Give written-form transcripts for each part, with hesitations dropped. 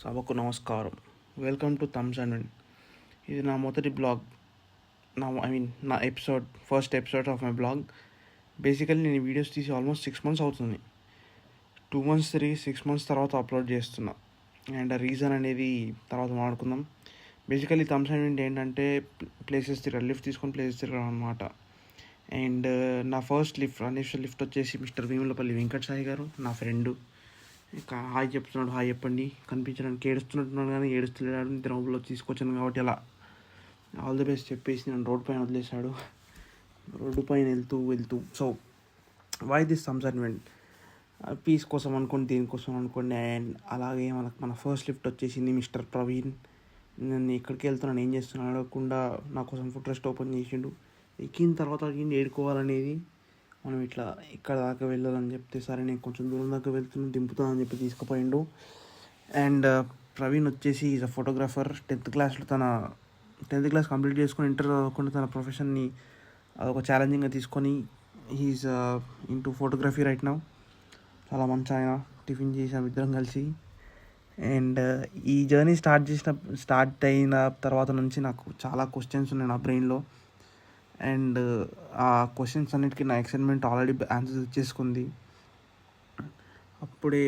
సభకు నమస్కారం. Welcome to thumbs and win. ఇది నా మొదటి బ్లాగ్. నా first episode of my blog. Basically నేను వీడియోస్ తీసి ఆల్మోస్ట్ 6 months అవుతుంది. 2 months తిరిగి 6 months తర్వాత అప్లోడ్ చేస్తున్నా. అండ్ రీజన్ అనేది తర్వాత మాట్లాడుకుందాం. బేసికల్లీ థమ్స్ అండ్ విన్ ఏంటంటే లిఫ్ట్ తీసుకొని ప్లేసెస్ తిరగడం అనమాట. అండ్ నా ఫస్ట్ ఇనిషియల్ లిఫ్ట్ వచ్చేసి మిస్టర్ భీములపల్లి వెంకట్ సాయి గారు, నా ఫ్రెండు. ఇంకా హాయ్ చెప్తున్నాడు, హాయ్ చెప్పండి. కనిపించడానికి ఏడుస్తున్నట్టున్నాడు కానీ ఏడుస్తున్నాడు. నిద్ర ఊళ్ళో తీసుకొచ్చాను కాబట్టి అలా ఆల్ ది బెస్ట్ చెప్పేసి నన్ను రోడ్డు పైన వదిలేశాడు. రోడ్డు పైన వెళ్తూ so why this thumbs and win? Peace కోసం అనుకోండి, దీనికోసం అనుకోండి. అండ్ అలాగే మన ఫస్ట్ లిఫ్ట్ వచ్చేసింది మిస్టర్ ప్రవీణ్. నేను ఎక్కడికి వెళ్తున్నాను, ఏం చేస్తున్నాను అడగకుండా నా కోసం ఫుడ్ రెస్ట్ ఓపెన్ చేసిండు. ఎక్కిన తర్వాత ఏడుకోవాలనేది మనం ఇట్లా ఇక్కడ దాకా వెళ్ళాలని చెప్తే, సరే నేను కొంచెం దూరం దాకా వెళ్తున్నాను, దింపుతానని చెప్పి తీసుకుపోయిండు. అండ్ ప్రవీణ్ వచ్చేసి ఈజ్ అ ఫోటోగ్రాఫర్. 10th క్లాస్లో 10th క్లాస్ కంప్లీట్ చేసుకొని ఇంటర్ చదవకుండా తన ప్రొఫెషన్ని అదొక ఛాలెంజింగ్గా తీసుకొని he's into photography right now. చాలా మంచి ఆయన. టిఫిన్ చేసాం ఇద్దరం కలిసి. అండ్ ఈ జర్నీ స్టార్ట్ అయిన తర్వాత నుంచి నాకు చాలా క్వశ్చన్స్ ఉన్నాయి నా బ్రెయిన్లో. అండ్ ఆ క్వశ్చన్స్ అన్నిటికీ నా ఎక్సైట్మెంట్ ఆల్రెడీ ఆన్సర్స్ ఇచ్చేసుకుంది. అప్పుడే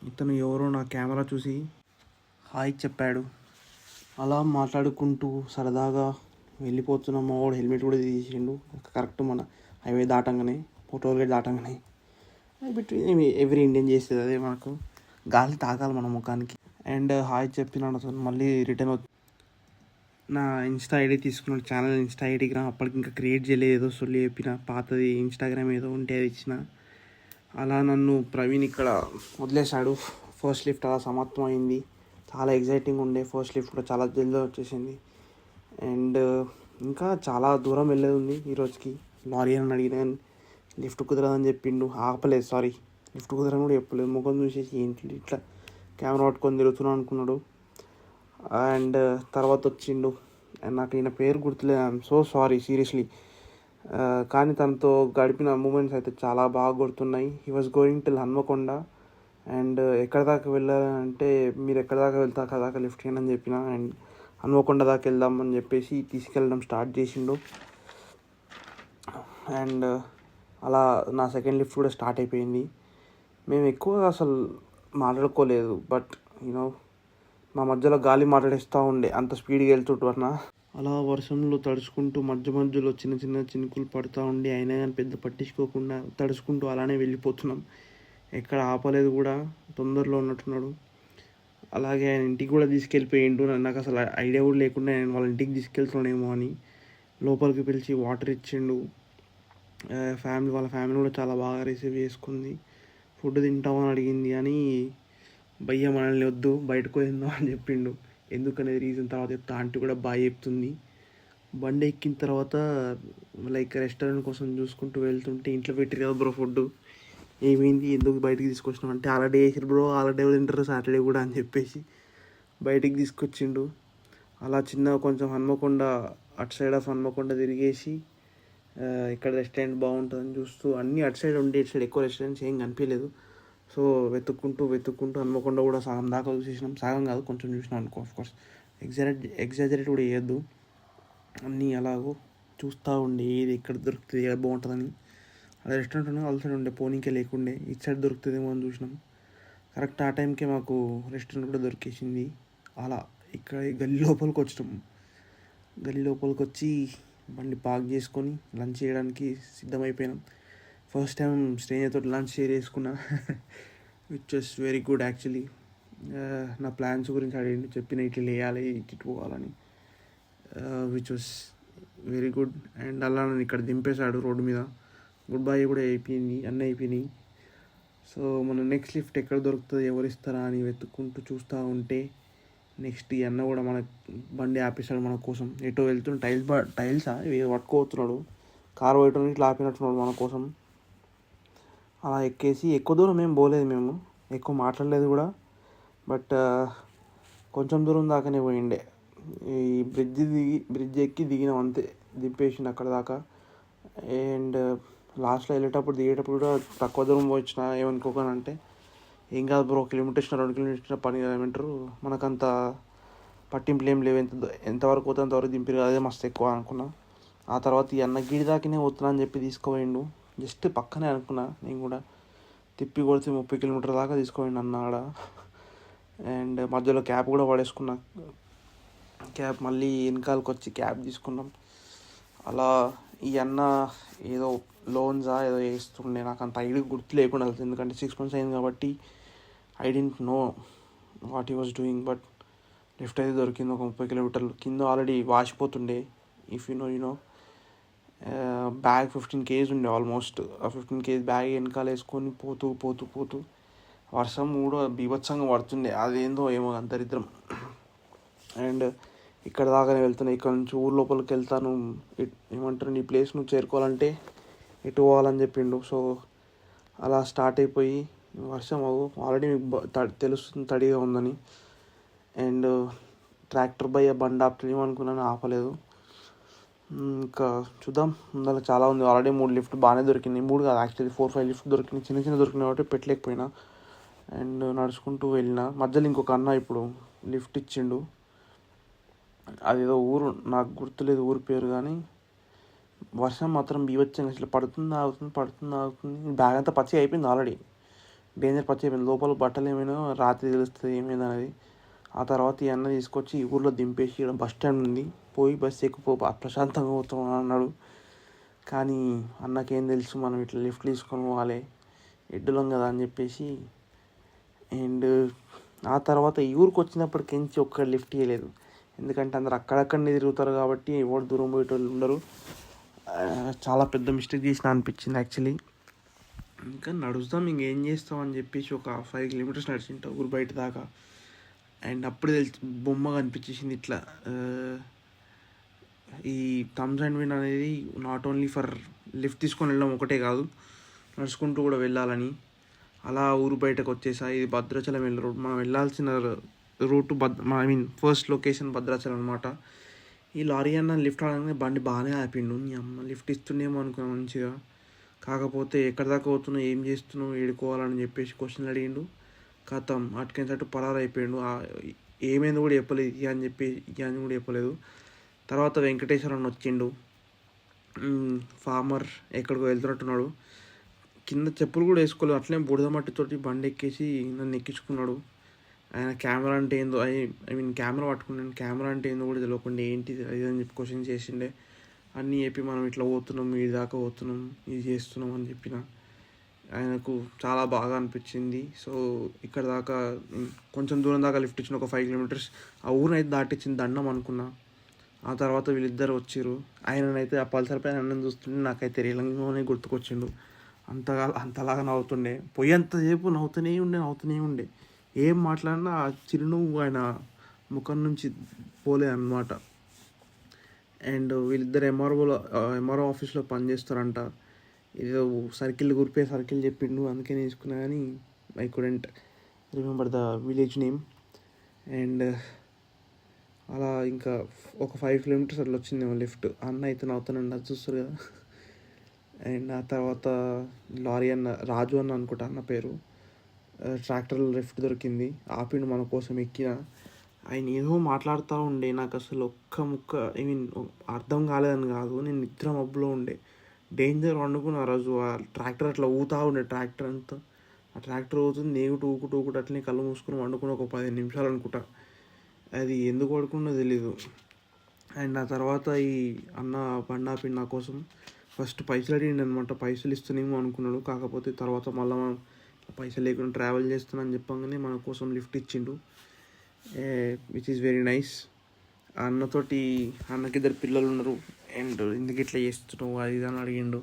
ఇతను ఎవరో నా కెమెరా చూసి హాయ్ చెప్పాడు. అలా మాట్లాడుకుంటూ సరదాగా వెళ్ళిపోతున్నాం. మా వాడు హెల్మెట్ కూడా తీసిండు కరెక్ట్ మన హైవే దాటంగానే, టోల్ గేట్ దాటంగానే. బిట్వీన్ ఎవ్రీ ఇండియన్ చేసేది అదే, మనకు గాలి తాగాలి మన ముఖానికి. అండ్ హాయ్ చెప్పినాడు. మళ్ళీ రిటర్న్ నా ఇన్స్టా ఐడి తీసుకున్నాడు, ఛానల్ ఇన్స్టా ఐడికి అప్పటికి ఇంకా క్రియేట్ చేయలేదు. ఏదో సొల్లి చెప్పిన పాతది ఇన్స్టాగ్రామ్ ఏదో ఉంటే అది ఇచ్చిన. అలా నన్ను ప్రవీణ్ ఇక్కడ వదిలేశాడు. ఫస్ట్ లిఫ్ట్ అలా సమాప్తం అయింది. చాలా ఎగ్జైటింగ్ ఉండే. ఫస్ట్ లిఫ్ట్ కూడా చాలా జల్దీ వచ్చేసింది. అండ్ ఇంకా చాలా దూరం వెళ్ళేది ఉంది ఈరోజుకి. లారీ అని అడిగినా లిఫ్ట్ కుదరదని చెప్పిండు. లిఫ్ట్ కుదరని కూడా చెప్పలేదు. ముఖం చూసేసి ఏంటి ఇట్లా కెమెరా పట్టుకొని తిరుగుతున్నాను అనుకున్నాడు. అండ్ తర్వాత వచ్చిండు. అండ్ నాకు ఈయన పేరు గుర్తులేదు, ఐఎమ్ సో సారీ సీరియస్లీ. కానీ తనతో గడిపిన మూమెంట్స్ అయితే చాలా బాగా గుర్తున్నాయి. He was going till Hanamkonda. And ఎక్కడ దాకా వెళ్ళాలంటే, మీరు ఎక్కడ దాకా వెళ్తా అక్కడ దాకా లిఫ్ట్ చేయను అని చెప్పిన. అండ్ హన్మకొండ దాకా వెళ్దామని చెప్పేసి తీసుకెళ్ళడం స్టార్ట్ చేసిండు. అండ్ అలా నా సెకండ్ లిఫ్ట్ కూడా స్టార్ట్ అయిపోయింది. మేము ఎక్కువగా అసలు మాట్లాడుకోలేదు, బట్ మా మధ్యలో గాలి మాట్లాడేస్తూ ఉండే, అంత స్పీడ్గా వెళ్తుంటున్నా. అలా వర్షంలో తడుచుకుంటూ మధ్యలో చిన్న చిన్న చినుకులు పడుతూ ఉండి, అయినా కానీ పెద్ద పట్టించుకోకుండా తడుచుకుంటూ అలానే వెళ్ళిపోతున్నాం. ఎక్కడ ఆపలేదు కూడా. తొందరలో ఉన్నట్టున్నాడు. అలాగే ఆయన ఇంటికి కూడా తీసుకెళ్ళిపోయిండు. నాకు అసలు ఐడియా కూడా లేకుండా నేను వాళ్ళ ఇంటికి తీసుకెళ్తున్నానేమో అని లోపలికి పిలిచి వాటర్ ఇచ్చిండు. వాళ్ళ ఫ్యామిలీ కూడా చాలా బాగా రిసీవ్ చేసుకుంది. ఫుడ్ తింటామని అడిగింది కానీ భయ్య మనల్ని వద్దు, బయటకు పోయిందాం అని చెప్పిండు. ఎందుకనేది రీజన్ తర్వాత చెప్తా. ఆంటీ కూడా బాగా చెప్తుంది. బండి ఎక్కిన తర్వాత రెస్టారెంట్ కోసం చూసుకుంటూ వెళ్తుంటే, ఇంట్లో పెట్టిరు కదా బ్రో ఫుడ్, ఏమైంది ఎందుకు బయటికి తీసుకొచ్చినాం అంటే, హాలిడే వేసారు బ్రో, హాలిడే తింటారు సాటర్డే కూడా అని చెప్పేసి బయటికి తీసుకొచ్చిండు. అలా కొంచెం హన్మకొండ, అటు సైడ్ ఆఫ్ హన్మకొండ తిరిగేసి ఇక్కడ రెస్టారెంట్ బాగుంటుందని చూస్తూ, అన్నీ అటు సైడ్ ఉండే, ఇటు సైడ్ ఎక్కువ రెస్టారెంట్స్ ఏం కనిపించలేదు. సో వెతుక్కుంటూ హన్మకొండ కూడా సగం దాకా చూసేసినాం. సగం కాదు, కొంచెం చూసినాం అనుకో. ఆఫ్కోర్స్ ఎగ్జాజరేట్ కూడా వేయద్దు. అన్నీ అలాగో చూస్తూ ఉండే, ఏది ఎక్కడ దొరుకుతుంది, ఏది బాగుంటుందని. అదే రెస్టారెంట్ ఉండే వాళ్ళ సైడ్ ఉండే, పోనీకే లేకుండే, ఇటు సైడ్ దొరుకుతుందేమో అని చూసినాం. కరెక్ట్ ఆ టైంకే మాకు రెస్టారెంట్ కూడా దొరికేసింది. అలా ఇక్కడ గల్లీ లోపలికి వచ్చినాం. గల్లీ లోపలికి వచ్చి బండి పార్క్ చేసుకొని లంచ్ చేయడానికి సిద్ధమైపోయినాం. ఫస్ట్ టైం స్ట్రేంజర్తో లంచ్ షేర్ చేసుకున్నా, which was very good actually. నా ప్లాన్స్ గురించి అడిగిండు, చెప్పిన ఇట్లా వేయాలి, ఇటు పోవాలని, which was very good. And అలా నన్ను ఇక్కడ దింపేశాడు రోడ్డు మీద. గుడ్ బై కూడా అయిపోయింది, అన్నీ అయిపోయినాయి. సో మన నెక్స్ట్ లిఫ్ట్ ఎక్కడ దొరుకుతుంది, ఎవరు ఇస్తారా అని వెతుక్కుంటూ చూస్తూ ఉంటే, నెక్స్ట్ ఈ అన్న కూడా మన బండి ఆపేశాడు మన కోసం. ఎటో వెళ్తున్న టైల్సా పట్టుకోవచ్చున్నాడు, కారు పోయటం ఇట్లా ఆపినట్టున్నాడు మన కోసం. అలా ఎక్కేసి ఎక్కువ దూరం ఏం పోలేదు, మేము ఎక్కువ మాట్లాడలేదు కూడా. బట్ కొంచెం దూరం దాకానే పోయిండే. ఈ బ్రిడ్జ్ ఎక్కి దిగినాం అంతే, దింపేసిండు అక్కడ దాకా. అండ్ లాస్ట్లో దిగేటప్పుడు కూడా తక్కువ దూరం వచ్చిన ఏమనుకోకనంటే, ఏం కాదు బ్రో, కిలోమీటర్ ఇచ్చిన 2 కిలోమీటర్ ఇచ్చిన పని ఏమంటారు, మనకంత పట్టింపులు ఏం లేవు, ఎంతవరకు పోతే అంతవరకు దింపారు, అదే మస్తు ఎక్కువ అనుకున్నా. ఆ తర్వాత ఈ అన్న గిడి దాకినే పోతున్నా అని చెప్పి తీసుకుపోయిండు. జస్ట్ పక్కనే అనుకున్నా నేను కూడా, తిప్పి కొడితే 30 కిలోమీటర్ దాకా తీసుకుపోయిండు అన్న ఆడ. అండ్ మధ్యలో క్యాబ్ కూడా పడేసుకున్నా, క్యాబ్ మళ్ళీ వెనకాలకి వచ్చి క్యాబ్ తీసుకున్నాం. అలా ఈ అన్న ఏదో లోన్సా ఏదో వేస్తుండే, నాకు అంత ఐడి గుర్తు లేకుండా, ఎందుకంటే 6 months అయింది కాబట్టి I don't know what he was doing. But lift అయితే దొరికింది ఒక 30 కిలోమీటర్లు. కింద ఆల్రెడీ వాసిపోతుండే, if you know bag 15 kg ఉండే ఆల్మోస్ట్. ఆ 15 kg బ్యాగ్ వెనకాల వేసుకొని పోతూ పోతూ పోతూ వర్షం కూడా బీభత్సంగా పడుతుండే, అదేందో ఏమో దరిద్రం. అండ్ ఇక్కడ దాకానే వెళ్తున్నా, ఇక్కడ నుంచి ఊరు లోపలికి వెళ్తాను, ఏమంటారు నీ ప్లేస్ నువ్వు చేరుకోవాలంటే ఎటు పోవాలని చెప్పిండు. సో అలా స్టార్ట్ అయిపోయి వర్షం ఆల్రెడీ మీకు తెలుస్తుంది తడిగా ఉందని. అండ్ ట్రాక్టర్ బై బండి ఆపుతున్నాం అనుకున్నాను, ఆపలేదు. ఇంకా చూద్దాం, ముందర చాలా ఉంది. ఆల్రెడీ 3 లిఫ్ట్ బాగానే దొరికినాయి, 3 కాదు యాక్చువల్లీ 4-5 లిఫ్ట్ దొరికినాయి, చిన్న చిన్న దొరికినాయి కాబట్టి పెట్టలేకపోయినా. అండ్ నడుచుకుంటూ వెళ్ళిన మధ్యలో ఇంకొక అన్న ఇప్పుడు లిఫ్ట్ ఇచ్చిండు. అదేదో ఊరు నాకు గుర్తులేదు ఊరి పేరు, కానీ వర్షం మాత్రం బీభత్సంగా అసలు పడుతుంది ఆగుతుంది. బ్యాగ్ అంతా పచ్చి అయిపోయింది, ఆల్రెడీ డేంజర్ పచ్చి అయిపోయింది. లోపల బట్టలు ఏమైనా రాత్రి తెలుస్తుంది ఏమైంది అనేది. ఆ తర్వాత ఈ అన్న తీసుకొచ్చి ఈ ఊర్లో దింపేసి ఇక్కడ బస్ స్టాండ్ ఉంది, పోయి బస్సు ఎక్కుపో ప్రశాంతంగా పోతాం అన్నాడు. కానీ అన్నకేం తెలుసు మనం ఇట్లా లిఫ్ట్ తీసుకొని పోవాలి, ఎడ్డులం కదా అని చెప్పేసి. అండ్ ఆ తర్వాత ఈ ఊరికి వచ్చినప్పటికించి ఒక్క లిఫ్ట్ ఇవ్వలేదు, ఎందుకంటే అందరు అక్కడక్కడనే తిరుగుతారు కాబట్టి ఎవరు దూరం పోయేటోళ్ళు ఉండరు. చాలా పెద్ద మిస్టేక్ చేసిన అనిపించింది యాక్చువల్లీ. ఇంకా నడుస్తాం ఇంకేం చేస్తాం అని చెప్పేసి ఒక 5 kilometers నడిచింట ఊరు బయట దాకా. అండ్ అప్పుడు బొమ్మ కనిపించేసింది ఇట్లా, ఈ థమ్స్ అండ్ విన్ అనేది నాట్ ఓన్లీ ఫర్ లిఫ్ట్ తీసుకొని వెళ్ళడం ఒకటే కాదు, నడుచుకుంటూ కూడా వెళ్ళాలని. అలా ఊరు బయటకు వచ్చేసా. ఇది భద్రాచలం వెళ్ళే రూట్, మనం వెళ్ళాల్సిన రూట్ ఫస్ట్ లొకేషన్ భద్రాచలం అనమాట. ఈ లారీ అన్న లిఫ్ట్ ఆడగానే బండి బాగానే ఆపిండు, నీ అమ్మ లిఫ్ట్ ఇస్తుండేమో అనుకున్నా మంచిగా. కాకపోతే ఎక్కడి దాకా పోతున్నావు, ఏం చేస్తున్నావు, ఏడుకోవాలని చెప్పేసి క్వశ్చన్లు అడిగిండు. కథం అటుకైనట్టు పరారు అయిపోయాడు. ఏమైంది కూడా చెప్పలేదు, ఇక అని కూడా చెప్పలేదు. తర్వాత వెంకటేశ్వర వచ్చిండు, ఫార్మర్ ఎక్కడికో వెళ్తున్నట్టున్నాడు. కింద చెప్పులు కూడా వేసుకోలేదు, అట్లే బురద మట్టితోటి బండి ఎక్కేసి నన్ను ఎక్కించుకున్నాడు. ఆయన కెమెరా అంటే ఏందో కెమెరా పట్టుకున్నాను, కెమెరా అంటే ఏందో కూడా తెలియకుండా ఏంటి అది అని చెప్పి క్వశ్చన్ చేసిండే. అన్నీ చెప్పి మనం ఇట్లా పోతున్నాం, ఇది దాకా పోతున్నాం, ఇది చేస్తున్నాం అని చెప్పిన. ఆయనకు చాలా బాగా అనిపించింది. సో ఇక్కడ దాకా కొంచెం దూరం దాకా లిఫ్ట్ ఇచ్చిన, ఒక 5 kilometers ఆ ఊరినైతే దాటిచ్చింది దండం అనుకున్నా. ఆ తర్వాత వీళ్ళిద్దరు వచ్చారు. ఆయననైతే ఆ పల్సర్ పైన అన్నం చూస్తుంటే నాకైతే రీలంగానే గుర్తుకొచ్చిండు. అంతలాగా నవ్వుతుండే, పోయేంతసేపు నవ్వుతూనే ఉండే. ఏం మాట్లాడినా ఆ చిరునవ్వు ఆయన ముఖం నుంచి పోలే అన్నమాట. అండ్ వీళ్ళిద్దరు ఎంఆర్ఓ ఆఫీస్లో పనిచేస్తారంట. ఏదో సర్కిల్ చెప్పిండు, అందుకే నేర్చుకున్నా, కానీ I couldn't remember the village name. And అలా ఇంకా ఒక 5 kilometers అట్లా వచ్చిందేమో లిఫ్ట్. అన్న అయితే నవ్వుతానండి, అది చూస్తారు కదా. అండ్ ఆ తర్వాత లారీ అన్న, రాజు అన్న అనుకుంటా అన్న పేరు, ట్రాక్టర్ లిఫ్ట్ దొరికింది, ఆపిండు మన కోసం. ఎక్కిన ఆయన ఏదో మాట్లాడుతూ ఉండే, నాకు అసలు ఒక్క ముక్క అర్థం కాలేదని కాదు, నేను నిద్ర మబ్బులో ఉండే, డేంజర్ వండుకున్న ఆ రోజు. ఆ ట్రాక్టర్ అట్లా ఊతా ఉండే, ట్రాక్టర్ అంతా ఆ ట్రాక్టర్ అవుతుంది, నేగుటు ఊకుటు అట్లనే కళ్ళు మూసుకుని వండుకుని ఒక 15 నిమిషాలు అనుకుంటా. అది ఎందుకు పడుకున్నో తెలీదు. అండ్ ఆ తర్వాత ఈ అన్న బండి ఆపిండు నా కోసం. ఫస్ట్ పైసలు అడిగిండు అనమాట, పైసలు ఇస్తున్నామో అనుకున్నాడు. కాకపోతే తర్వాత మళ్ళీ మనం పైసలు లేకుండా ట్రావెల్ చేస్తున్నాను చెప్పగానే మన కోసం లిఫ్ట్ ఇచ్చిండు, విచ్ ఈస్ వెరీ నైస్. అన్నకి 2 పిల్లలు ఉన్నారు. అండ్ ఎందుకు ఇట్లా చేస్తున్నావు అది ఇది అని అడిగిండు.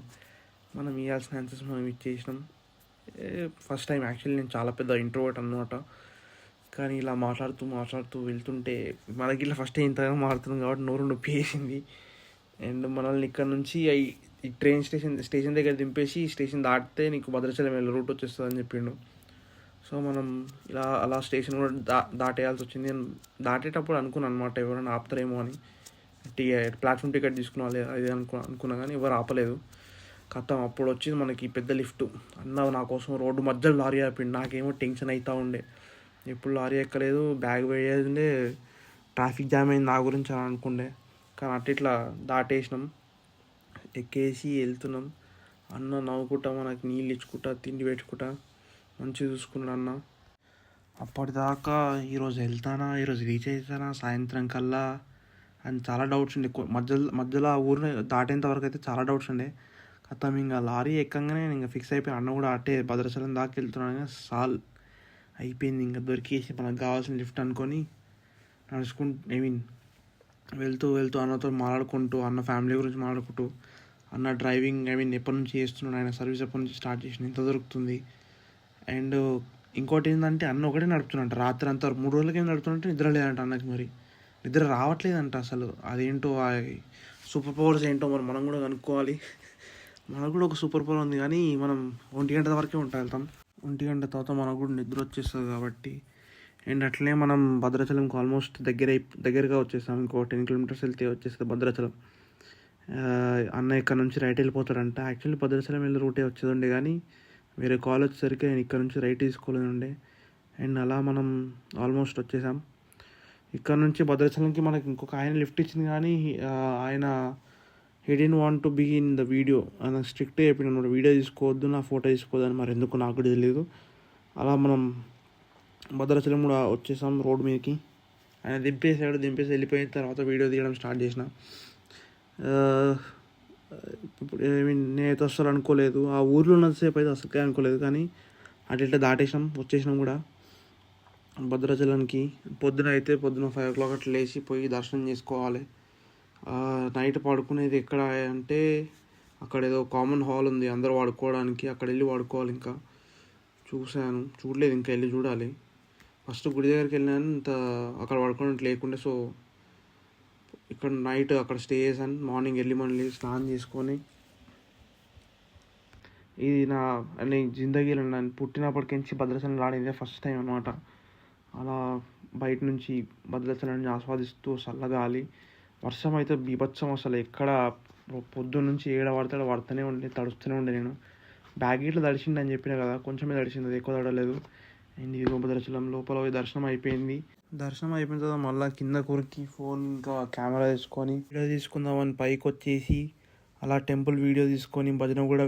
మనం ఇవ్వాల్సిన ఆన్సర్స్ మనం ఇచ్చేసినాం. ఫస్ట్ టైం యాక్చువల్లీ నేను చాలా పెద్ద ఇంట్రోవర్ట్ అన్నమాట, కానీ ఇలా మాట్లాడుతూ వెళ్తుంటే మనకి ఇలా ఫస్ట్ టైం ఇంతగా మాట్లాడుతున్నాం కాబట్టి నోరు నొప్పి వేసింది. అండ్ మనల్ని ఇక్కడ నుంచి ఈ ట్రైన్ స్టేషన్ దగ్గర దింపేసి స్టేషన్ దాటితే నీకు భద్రాచలం వెళ్ళే రూట్ వచ్చేస్తుంది అని చెప్పిండు. సో మనం అలా స్టేషన్ కూడా దాటేయాల్సి వచ్చింది. నేను దాటేటప్పుడు అనుకున్నాను అనమాట ఎవరైనా ఆపుతారేమో అని, ప్లాట్ఫామ్ టికెట్ తీసుకున్నా లేదా అది అనుకున్నా, కానీ ఎవరు ఆపలేదు. కథం అప్పుడు వచ్చింది మనకి పెద్ద లిఫ్ట్. అన్న నా కోసం రోడ్డు మధ్యలో లారీ ఆపిండు. నాకేమో టెన్షన్ అవుతూ ఉండే, ఎప్పుడు లారీ ఎక్కలేదు, బ్యాగ్ వేయలేదుండే, ట్రాఫిక్ జామ్ అయింది నా గురించి అని అనుకుండే. కానీ అట్లా ఇట్లా దాటేసినాం, ఎక్కేసి వెళ్తున్నాం. అన్న నవ్వుకుంటా మనకి నీళ్ళు ఇచ్చుకుంటా తిండి పెట్టుకుంటా మంచిగా చూసుకున్నాడు అన్న. అప్పటిదాకా ఈరోజు వెళ్తానా, ఈరోజు రీచ్ అవుతానా సాయంత్రం కల్లా అని చాలా డౌట్స్ ఉండే. మధ్యలో ఆ ఊరిని దాటేంత వరకు అయితే చాలా డౌట్స్ ఉండే. కథం ఇంకా లారీ ఎక్కగానే ఇంకా ఫిక్స్ అయిపోయి అన్న కూడా అట్టే భద్రాచలం దాకా వెళ్తున్నాను. సాల్ అయిపోయింది, ఇంకా దొరికేసి మనకు కావాల్సిన లిఫ్ట్ అనుకొని నడుచుకుంటూ వెళ్తూ అన్నతో మాట్లాడుకుంటూ, అన్న ఫ్యామిలీ గురించి మాట్లాడుకుంటూ, అన్న డ్రైవింగ్ ఎప్పటి నుంచి చేస్తున్నాడు, ఆయన సర్వీస్ ఎప్పటి నుంచి స్టార్ట్ చేసిన, ఎంత దొరుకుతుంది. అండ్ ఇంకోటి ఏంటంటే అన్న ఒకటే నడుపుతున్నట్ట రాత్రి అంతా 3 రోజులకి ఏం నడుపుతున్నట్టు నిద్ర లేదంట అన్నకి. మరి నిద్ర రావట్లేదంట అసలు. అదేంటో సూపర్ పవర్స్ ఏంటో మరి మనం కూడా కనుక్కోవాలి. మనకు కూడా ఒక సూపర్ పవర్ ఉంది, కానీ మనం 1 గంట వరకే వెళ్తాం. 1 గంట తర్వాత మనకు కూడా నిద్ర వచ్చేస్తుంది కాబట్టి. అండ్ అట్లనే మనం భద్రాచలంకి ఆల్మోస్ట్ దగ్గరగా వచ్చేసాం. ఇంకో 10 కిలోమీటర్స్ వెళ్తే వచ్చేస్తుంది భద్రాచలం. అన్న ఇక్కడ నుంచి రైట్ వెళ్ళిపోతాడంట. యాక్చువల్లీ భద్రాచలం వెళ్ళే రూటే వచ్చేది ఉండే, కానీ వేరే కాల్ వచ్చేసరికి నేను ఇక్కడ నుంచి రైట్ తీసుకోలేదు ఉండే. అండ్ అలా మనం ఆల్మోస్ట్ వచ్చేసాం. ఇక్కడ నుంచి భద్రాచలంకి మనకి ఇంకొక ఆయన లిఫ్ట్ ఇచ్చింది, కానీ ఆయన he didn't want to be in the video. ఆయన స్ట్రిక్ట్గా చెప్పిన వీడియో తీసుకోవద్దు, నా ఫోటో తీసుకోవద్దు అని. మరి ఎందుకు నాకు కూడా తెలియదు. అలా మనం భద్రాచలం కూడా వచ్చేసాం రోడ్ మీదకి. ఆయన దింపేసి వెళ్ళిపోయిన తర్వాత వీడియో తీయడం స్టార్ట్ చేసిన. ఇప్పుడు నేనైతే అసలు అనుకోలేదు, ఆ ఊర్లో ఉన్నంతసేపు అయితే అసలుకే అనుకోలేదు. కానీ అట్లా వచ్చేసినాం కూడా భద్రాచలానికి. పొద్దున 5 o'clock అట్లా లేచి పోయి దర్శనం చేసుకోవాలి. నైట్ పడుకునేది ఎక్కడ అంటే అక్కడ ఏదో కామన్ హాల్ ఉంది అందరూ వాడుకోవడానికి, అక్కడ వెళ్ళి వాడుకోవాలి. ఇంకా చూడలేదు, ఇంకా వెళ్ళి చూడాలి. ఫస్ట్ గుడి దగ్గరికి వెళ్ళినాను, అక్కడ పడుకోవడానికి లేకుండే. సో ఇక్కడ నైట్ అక్కడ స్టే చేశాను. మార్నింగ్ మళ్ళీ స్నానం చేసుకొని, ఇది నా జిందగీలో నేను పుట్టినప్పటికించి భద్రాచలం రానిదే ఫస్ట్ టైం అనమాట. అలా బయట నుంచి భద్రాచలాన్ని ఆస్వాదిస్తూ చల్లగాలి. వర్షం అయితే బీభత్సం, అసలు ఎక్కడ పొద్దున్న నుంచి పడుతూనే ఉండే, తడుస్తూనే ఉండే. నేను బ్యాగ్ ఇట్లా తడిచింది అని చెప్పినా కదా, కొంచెమే తడిచింది, అది ఎక్కువ తడలేదు. అండ్ ఇదిగో భద్రాచలం లోపల దర్శనం అయిపోయింది. దర్శనం అయిపోయిన తర్వాత మళ్ళీ కింద కొరికి ఫోన్ ఇంకా కెమెరా తీసుకొని వీడియో తీసుకుందామని పైకి వచ్చేసి అలా టెంపుల్ వీడియో తీసుకొని భజన కూడా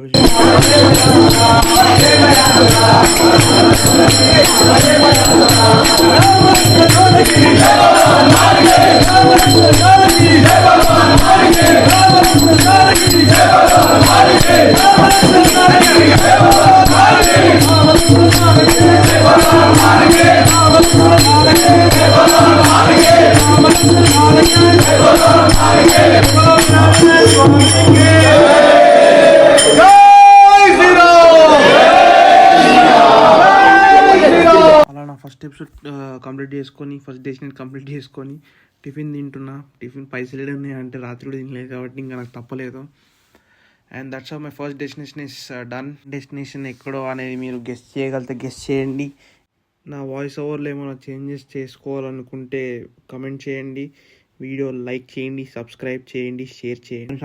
ఫస్ట్ ఎపిసోడ్ కంప్లీట్ చేసుకొని, ఫస్ట్ డెస్టినేషన్ కంప్లీట్ చేసుకొని టిఫిన్ తింటున్నా. టిఫిన్ పైసలు ఉన్నాయి అంటే రాత్రి కూడా తినలేదు కాబట్టి ఇంకా నాకు తప్పలేదు. And that's how my first destination is done. Destination ఎక్కడో అనేది మీరు గెస్ట్ చేయగలిగితే గెస్ట్ చేయండి. నా వాయిస్ ఓవర్లో ఏమైనా చేంజెస్ చేసుకోవాలనుకుంటే కమెంట్ చేయండి. వీడియో లైక్ చేయండి, సబ్స్క్రైబ్ చేయండి, షేర్ చేయండి.